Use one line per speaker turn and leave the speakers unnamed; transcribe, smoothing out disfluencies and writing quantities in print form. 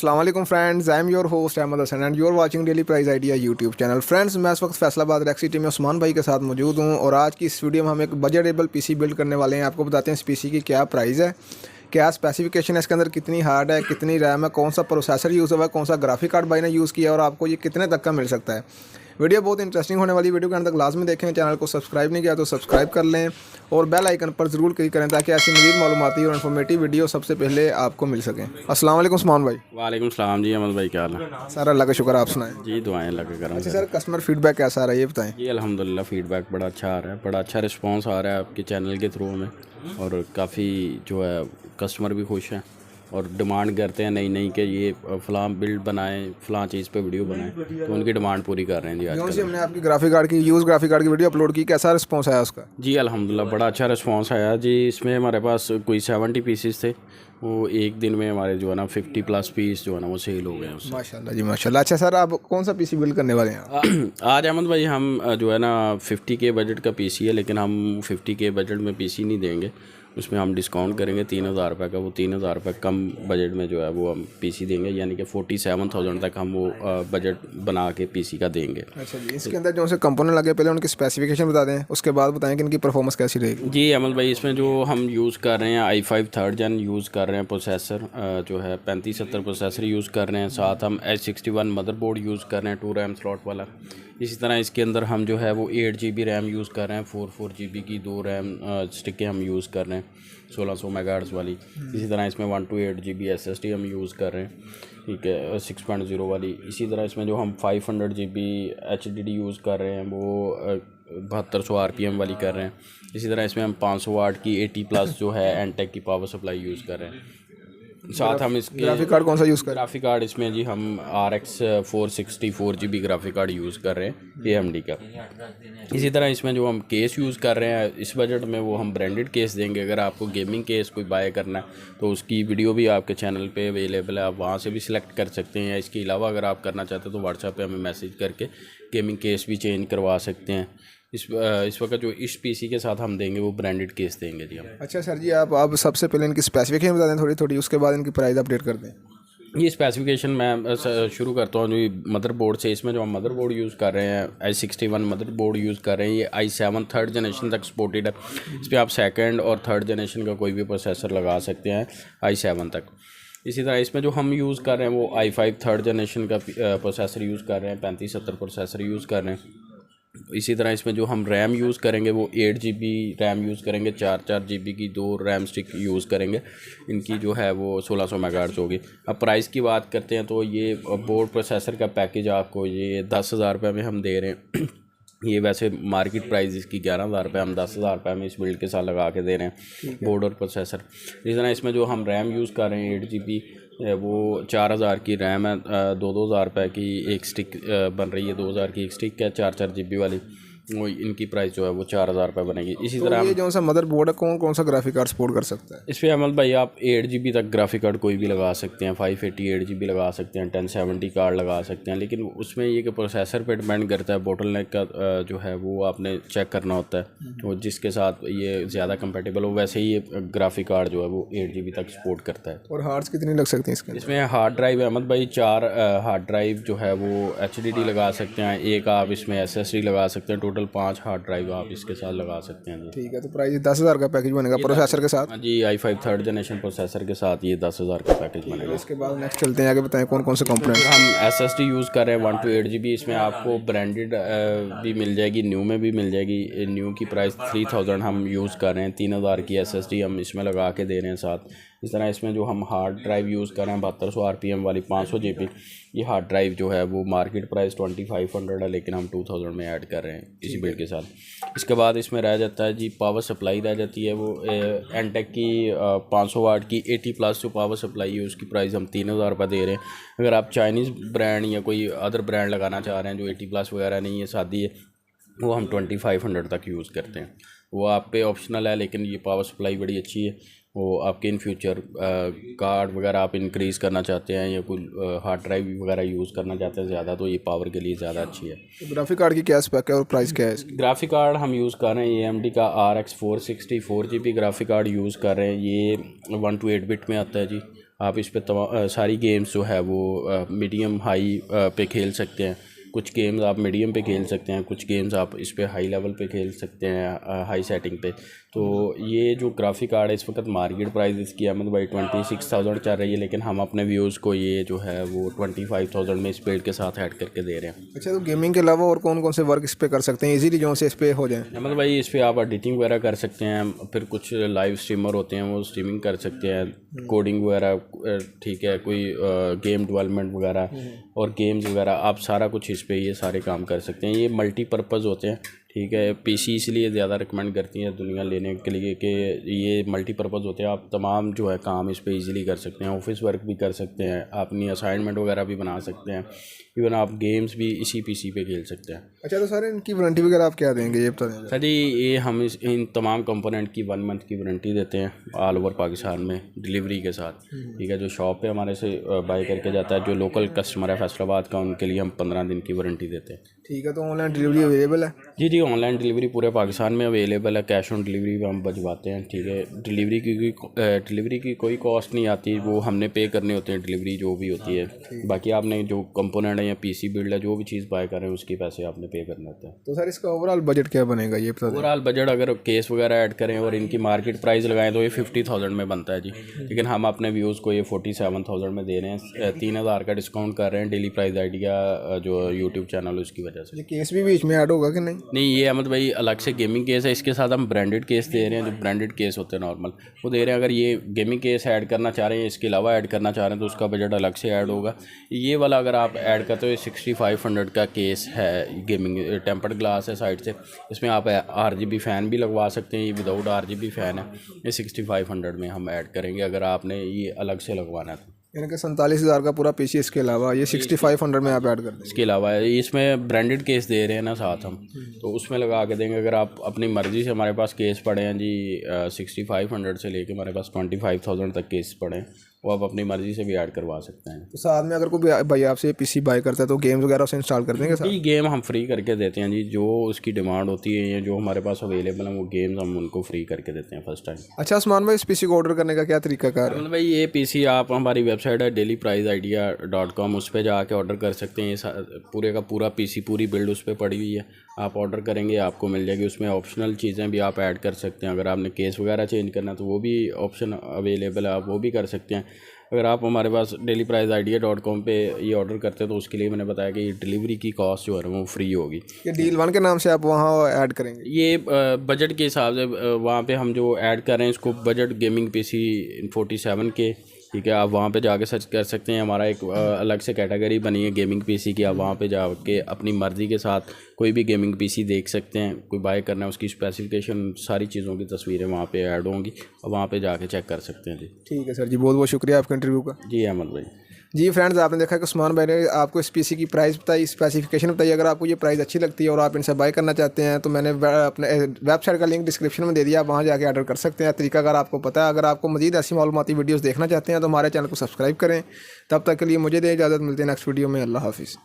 अस्सलाम friends, I am your host Ahmed Hasan and you are watching daily price idea YouTube channel. Friends, मैं इस वक्त Faisalabad racks city में उस्मान भाई के साथ मौजूद हूं और आज की इस वीडियो में हम एक बजटेबल पीसी बिल्ड करने वाले हैं। आपको बताते हैं इस पीसी की क्या प्राइस है, क्या स्पेसिफिकेशन है, इसके अंदर कितनी हार्ड है, कितनी रैम है, कौन सा प्रोसेसर यूज़ हुआ है, कौन सा ग्राफिक कार्ड भाई ने यूज़ किया और आपको ये कितने तक का मिल सकता है। वीडियो बहुत इंटरेस्टिंग होने वाली, वीडियो के अंदर तक लाजमी देखें। चैनल को सब्सक्राइब नहीं किया तो सब्सक्राइब कर लें और बेल आइकन पर ज़रूर क्लिक करें ताकि ऐसी मज़ीद मालूमाती और इन्फॉर्मेटिव वीडियो सबसे पहले आपको मिल सकें। अस्सलाम वालेकुम उस्मान भाई।
वालेकुम सलाम जी अहमद भाई, क्या हाल है?
सर अल्लाह का शुक्र, आप सुनाएं।
जी दुआएं अल्लाह के करम
अच्छा
से।
सर, कस्टमर फीडबैक कैसा आ रहा है ये बताएं।
जी अल्हम्दुलिल्लाह फीडबैक बड़ा अच्छा आ रहा है, बड़ा अच्छा रिस्पांस आ रहा है आपके चैनल के थ्रू में, और काफ़ी जो है कस्टमर भी खुश हैं और डिमांड करते हैं नई कि ये फ़लाँ बिल्ड बनाएं, फ़लाँ चीज़ पे वीडियो बनाएं, तो उनकी डिमांड पूरी कर रहे हैं जी
यूँ
आजकल।
से हमने आपकी ग्राफिक कार्ड की ग्राफिक कार्ड की वीडियो अपलोड की, कैसा रिस्पॉन्स आया उसका?
जी अल्हम्दुलिल्लाह बड़ा अच्छा रिस्पांस आया जी। इसमें हमारे पास कोई 70 पीसेस थे, वो एक दिन में हमारे जो है ना 50+ पीस जो है ना वो सेल हो गए हैं उससे।
माशाल्लाह जी माशाल्लाह। अच्छा सर, आप कौन सा पीसी बिल्ड करने वाले हैं?
आज अहमद भाई हम जो है ना 50K बजट का पीसी है, लेकिन हम 50K बजट में पीसी नहीं देंगे, उसमें हम डिस्काउंट करेंगे 3,000 रुपये का। वो 3,000 रुपये कम बजट में जो है वो हम पीसी देंगे, यानी कि 47,000 तक हम वो बजट बना के पीसी का देंगे।
अच्छा जी, इसके अंदर जो से कंपोनेंट लगे पहले उनकी स्पेसिफिकेशन बता दें, उसके बाद बताएं कि इनकी परफॉर्मेंस कैसी रहेगी।
जी अमल भाई, इसमें जो हम यूज़ कर रहे हैं i5 3rd Gen यूज़ कर रहे हैं, प्रोसेसर जो है 3570 प्रोसेसर यूज़ कर रहे हैं, साथ हम H61 मदरबोर्ड यूज़ कर रहे हैं 2 रैम स्लॉट वाला। इसी तरह इसके अंदर हम जो है वो 8 GB रैम यूज़ कर रहे हैं, 4 GB की 2 रैम स्टिकें हम यूज़ कर रहे हैं 1600 मेगाहर्ट्ज़ वाली। इसी तरह इसमें 128 GB SSD हम यूज़ कर रहे हैं, ठीक है, 6.0 वाली। इसी तरह इसमें जो हम 500 GB HDD यूज़ कर रहे हैं वो 7200 RPM वाली कर रहे हैं। इसी तरह इसमें हम 500 वाट की 80+ जो है एनटेक की पावर सप्लाई यूज़ कर रहे हैं। साथ हम इसके
ग्राफिक कार्ड कौन सा यूज़ कर?
ग्राफिक कार्ड इसमें जी हम RX 460 4GB graphic card use कर रहे हैं AMD का। इसी तरह इसमें जो हम केस यूज़ कर रहे हैं इस बजट में वो हम ब्रांडेड केस देंगे। अगर आपको गेमिंग केस कोई बाय करना है तो उसकी वीडियो भी आपके चैनल पे अवेलेबल है, आप वहाँ से भी सिलेक्ट कर सकते हैं। इसके अलावा अगर आप करना चाहते हैं तो व्हाट्सएप पे हमें मैसेज करके गेमिंग केस भी चेंज करवा सकते हैं। इस वक्त जो इस पीसी के साथ हम देंगे वो ब्रांडेड केस देंगे जी हम।
अच्छा सर जी, आप सबसे पहले इनकी स्पेसिफिकेशन बता दें थोड़ी थोड़ी, उसके बाद इनकी प्राइस अपडेट कर दें।
ये स्पेसिफिकेशन मैं शुरू करता हूँ जी मदरबोर्ड से। इसमें जो हम मदरबोर्ड यूज़ कर रहे हैं i61 मदरबोर्ड यूज़ कर रहे हैं, ये i7 3rd जनरेशन तक सपोर्टेड है। इस पर आप 2nd और 3rd जनरेशन का कोई भी प्रोसेसर लगा सकते हैं i7 तक। इसी तरह इसमें जो हम यूज़ कर रहे हैं वो i5 3rd जनरेशन का प्रोसेसर यूज़ कर रहे हैं, 3570 प्रोसेसर यूज़ कर रहे हैं। इसी तरह इसमें जो हम रैम यूज़ करेंगे वो 8 GB रैम यूज़ करेंगे, 4 GB की 2 रैम स्टिक यूज़ करेंगे। इनकी जो है वो 1600 मेगाहर्ट्ज़ होगी। अब प्राइस की बात करते हैं तो ये बोर्ड प्रोसेसर का पैकेज आपको ये 10,000 रुपये में हम दे रहे हैं। ये वैसे मार्केट प्राइस इसकी 11,000 रुपये, हम 10,000 रुपये में इस बिल्ड के साथ लगा के दे रहे हैं, बोर्ड और प्रोसेसर। इस तरह इसमें जो हम रैम यूज़ कर रहे हैं 8 GB वो 4,000 की रैम है, 2,000 रुपये की एक स्टिक बन रही है, 2,000 की एक स्टिक है 4 GB वाली। वो इनकी प्राइस जो है वो 4,000 रुपये बनेगी। इसी
तो
तरह
ये जो सा मदर बोर्ड है कौन कौन सा ग्राफिक कार्ड सपोर्ट कर सकता है?
इस पर अमल भाई आप 8 GB तक ग्राफिक कार्ड कोई भी लगा सकते हैं, 588 GB लगा सकते हैं, 1070 कार्ड लगा सकते हैं, लेकिन उसमें ये कि प्रोसेसर पे डिपेंड करता है। बोटलनेक का जो है वो आपने चेक करना होता है, तो जिसके साथ ये ज़्यादा कंपेटेबल हो वैसे ही ये ग्राफिक कार्ड जो है वो 8 GB तक सपोर्ट करता है।
और हार्ड्स कितनी लग सकती हैं इसके?
इसमें हार्ड ड्राइव है अहमद भाई, 4 हार्ड ड्राइव जो है वो HDD लगा सकते हैं, एक आप इसमें SSD लगा सकते हैं, टोटल 5 हार्ड ड्राइव आप इसके साथ लगा सकते हैं।
ठीक है, तो प्राइस 10,000 का पैकेज बनेगा प्रोसेसर के साथ?
हाँ जी, i5 3rd जनरेशन प्रोसेसर के साथ ये 10,000 का पैकेज बनेगा।
इसके बाद नेक्स्ट चलते हैं आगे, बताएं कौन कौन से कंपोनेंट।
हम SSD यूज़ कर रहे हैं 128 GB। इसमें आपको ब्रांडेड भी मिल जाएगी, न्यू में भी मिल जाएगी। न्यू की प्राइस 3,000 हम यूज़ कर रहे हैं, 3,000 की SSD हम इसमें लगा के दे रहे हैं साथ। इस तरह इसमें जो हम हार्ड ड्राइव यूज़ कर रहे हैं 7200 RPM वाली 500 GB, ये हार्ड ड्राइव जो है वो मार्केट प्राइस 2500 है, लेकिन हम 2000 में ऐड कर रहे हैं इसी बिल्ड के साथ। इसके बाद इसमें रह जाता है जी पावर सप्लाई रह जाती है, वो एनटेक की 500 वाट की 80+ जो पावर सप्लाई है उसकी प्राइस हम 3,000 रुपये दे रहे हैं। अगर आप चाइनीज़ ब्रांड या कोई अदर ब्रांड लगाना चाह रहे हैं जो 80+ वगैरह नहीं है, सादी है, वो हम 2500 तक यूज़ करते हैं। वो आप पे ऑप्शनल है, लेकिन ये पावर सप्लाई बड़ी अच्छी है। वो आपके इन फ्यूचर कार्ड वगैरह आप इंक्रीज़ करना चाहते हैं या कोई हार्ड ड्राइव वगैरह यूज़ करना चाहते हैं ज़्यादा, तो ये पावर के लिए ज़्यादा अच्छी है।
तो ग्राफिक कार्ड की क्या स्पेक है और प्राइस क्या है इसकी?
ग्राफिक कार्ड हम यूज़ कर रहे हैं AMD का RX 460 4GB graphic card use कर रहे हैं। ये 1 to 8 बिट में आता है जी। आप इस पे सारी गेम्स जो है वो मीडियम हाई पे खेल सकते हैं। कुछ गेम्स आप मीडियम पे खेल सकते हैं, कुछ गेम्स आप इस पे हाई लेवल पे खेल सकते हैं, हाई सेटिंग पे। तो ये जो ग्राफिक कार्ड है इस वक्त मार्केट प्राइस इसकी अहमद भाई 26,000 चल रही है, लेकिन हम अपने व्यूज़ को ये जो है वो 25,000 में इस बिल्ड के साथ ऐड करके दे रहे हैं।
अच्छा, तो गेमिंग के अलावा और कौन कौन से वर्क इस पे कर सकते हैं इजीली जो से इस पे हो जाए?
अहमद भाई इस पे आप एडिटिंग वगैरह कर सकते हैं, फिर कुछ लाइव स्ट्रीमर होते हैं वो स्ट्रीमिंग कर सकते हैं, कोडिंग वगैरह, ठीक है, कोई गेम डेवलपमेंट वगैरह और गेम्स वगैरह, आप सारा कुछ इस पे ये सारे काम कर सकते हैं। ये मल्टीपर्पज़ होते हैं, ठीक है। पीसी इसलिए ज़्यादा रिकमेंड करती है दुनिया लेने के लिए कि ये मल्टीपर्पज़ होते हैं, आप तमाम जो है काम इस पे इजीली कर सकते हैं, ऑफिस वर्क भी कर सकते हैं, अपनी असाइनमेंट वगैरह भी बना सकते हैं, इवन आप गेम्स भी इसी पीसी पे खेल सकते हैं।
अच्छा, तो सर इनकी वारंटी वगैरह आप क्या देंगे ये बता दें?
सर जी ये हम इन तमाम कंपोनेंट की 1 मंथ की वारंटी देते हैं ऑल ओवर पाकिस्तान में डिलीवरी के साथ, ठीक है। जो शॉप पे हमारे से बाय करके जाता है, जो लोकल कस्टमर है फैसलाबाद का, उनके लिए हम 15 दिन की वारंटी देते हैं।
ठीक है, तो ऑनलाइन डिलीवरी अवेलेबल है?
जी ऑनलाइन डिलीवरी पूरे पाकिस्तान में अवेलेबल है, कैश ऑन डिलीवरी भी हम भिजवाते हैं, ठीक है। डिलीवरी की कोई कॉस्ट नहीं आती, वो हमने पे करने होते हैं डिलीवरी जो भी होती है। बाकी आपने जो कंपोनेंट है या पीसी बिल्ड है, जो भी चीज़ बाय कर रहे हैं उसके पैसे आपने पे करने होते हैं।
तो सर इसका ओवरऑल बजट क्या बनेगा ये बता दें?
ओवरऑल बजट अगर केस वगैरह ऐड करें और इनकी मार्केट प्राइस लगाएं तो ये 50,000 में बनता है जी, लेकिन हम अपने व्यूज़ को ये 47,000 में दे रहे हैं। 3,000 का डिस्काउंट कर रहे हैं डेली प्राइस आइडिया जो यूट्यूब चैनल है उसकी वजह से।
ये केस भी बीच में ऐड होगा कि नहीं?
नहीं, ये अहमद भाई अलग से गेमिंग केस है, इसके साथ हम ब्रांडेड केस दे रहे हैं, जो ब्रांडेड केस होते हैं नॉर्मल वो दे रहे हैं। अगर ये गेमिंग केस ऐड करना चाह रहे हैं, इसके अलावा ऐड करना चाह रहे हैं तो उसका बजट अलग से ऐड होगा। ये वाला अगर आप ऐड करते हो, 6500 का केस है, गेमिंग टेम्पर्ड ग्लास है साइड से, इसमें आप RGB फ़ैन भी लगवा सकते हैं, ये विदाउट RGB फ़ैन है। ये 6500 में हम ऐड करेंगे अगर आपने ये अलग से लगवाना है तो।
यानी कि 47,000 का पूरा पीसी, इसके अलावा ये 6500 में आप ऐड कर देंगे?
इसके अलावा इसमें ब्रांडेड केस दे रहे हैं ना साथ हम, तो उसमें लगा के देंगे। अगर आप अपनी मर्ज़ी से, हमारे पास केस पड़े हैं जी 6500 से लेके हमारे पास 25,000 तक केस पड़े हैं, वो आप अपनी मर्ज़ी से भी ऐड करवा सकते हैं।
तो साथ में अगर कोई भाई आपसे पीसी बाय करता है तो गेम्स वगैरह उसे इंस्टॉल कर देंगे?
ये गेम हम फ्री करके देते हैं जी, जो उसकी डिमांड होती है या जो हमारे पास अवेलेबल है वो गेम्स हम उनको फ्री करके देते हैं फर्स्ट टाइम।
अच्छा उस्मान भाई, इस पीसी को ऑर्डर करने का क्या तरीका कार है?
मतलब भाई ये पीसी आप हमारी वेबसाइट है dailypriceidea.com, उस पर जाके ऑर्डर कर सकते हैं। ये पूरे का पूरा पीसी, पूरी बिल्ड उस पर पड़ी हुई है, आप ऑर्डर करेंगे आपको मिल जाएगी। उसमें ऑप्शनल चीज़ें भी आप ऐड कर सकते हैं, अगर आपने केस वगैरह चेंज करना तो वो भी ऑप्शन अवेलेबल है, आप वो भी कर सकते हैं। अगर आप हमारे पास dailypriceidea.com पे ये ऑर्डर करते हैं तो उसके लिए मैंने बताया कि डिलीवरी की कॉस्ट जो है वो फ्री होगी।
ये डील 1 के नाम से आप वहाँ ऐड करेंगे?
ये बजट के हिसाब से वहाँ पे हम जो ऐड कर रहे हैं इसको बजट गेमिंग पीसी 47 के, ठीक है। आप वहाँ पे जाके सर्च कर सकते हैं, हमारा एक अलग से कैटेगरी बनी है गेमिंग पीसी की, आप वहाँ पे जाके अपनी मर्ज़ी के साथ कोई भी गेमिंग पीसी देख सकते हैं। कोई बाय करना है उसकी स्पेसिफिकेशन, सारी चीज़ों की तस्वीरें वहाँ पे ऐड होंगी और वहाँ पे जाके चेक कर सकते हैं जी।
ठीक है सर जी, बहुत बहुत शुक्रिया आपके इंटरव्यू का।
जी अहमद भाई।
जी फ्रेंड्स, आपने देखा कि उस्मान भाई ने आपको इस पीसी की प्राइस बताई, स्पेसिफिकेशन बताई। अगर आपको ये प्राइस अच्छी लगती है और आप इनसे बाय करना चाहते हैं तो मैंने अपने वेबसाइट का लिंक डिस्क्रिप्शन में दे दिया, आप वहाँ जाके ऑर्डर कर सकते हैं। तरीका अगर आपको पता है, अगर आपको मजीद ऐसी मालूमाती वीडियोज़ देखना चाहते हैं तो हमारे चैनल को सब्सक्राइब करें। तब तक के लिए मुझे दें इजाज़त, मिलते हैं नेक्स्ट वीडियो में। अल्लाह हाफिज़।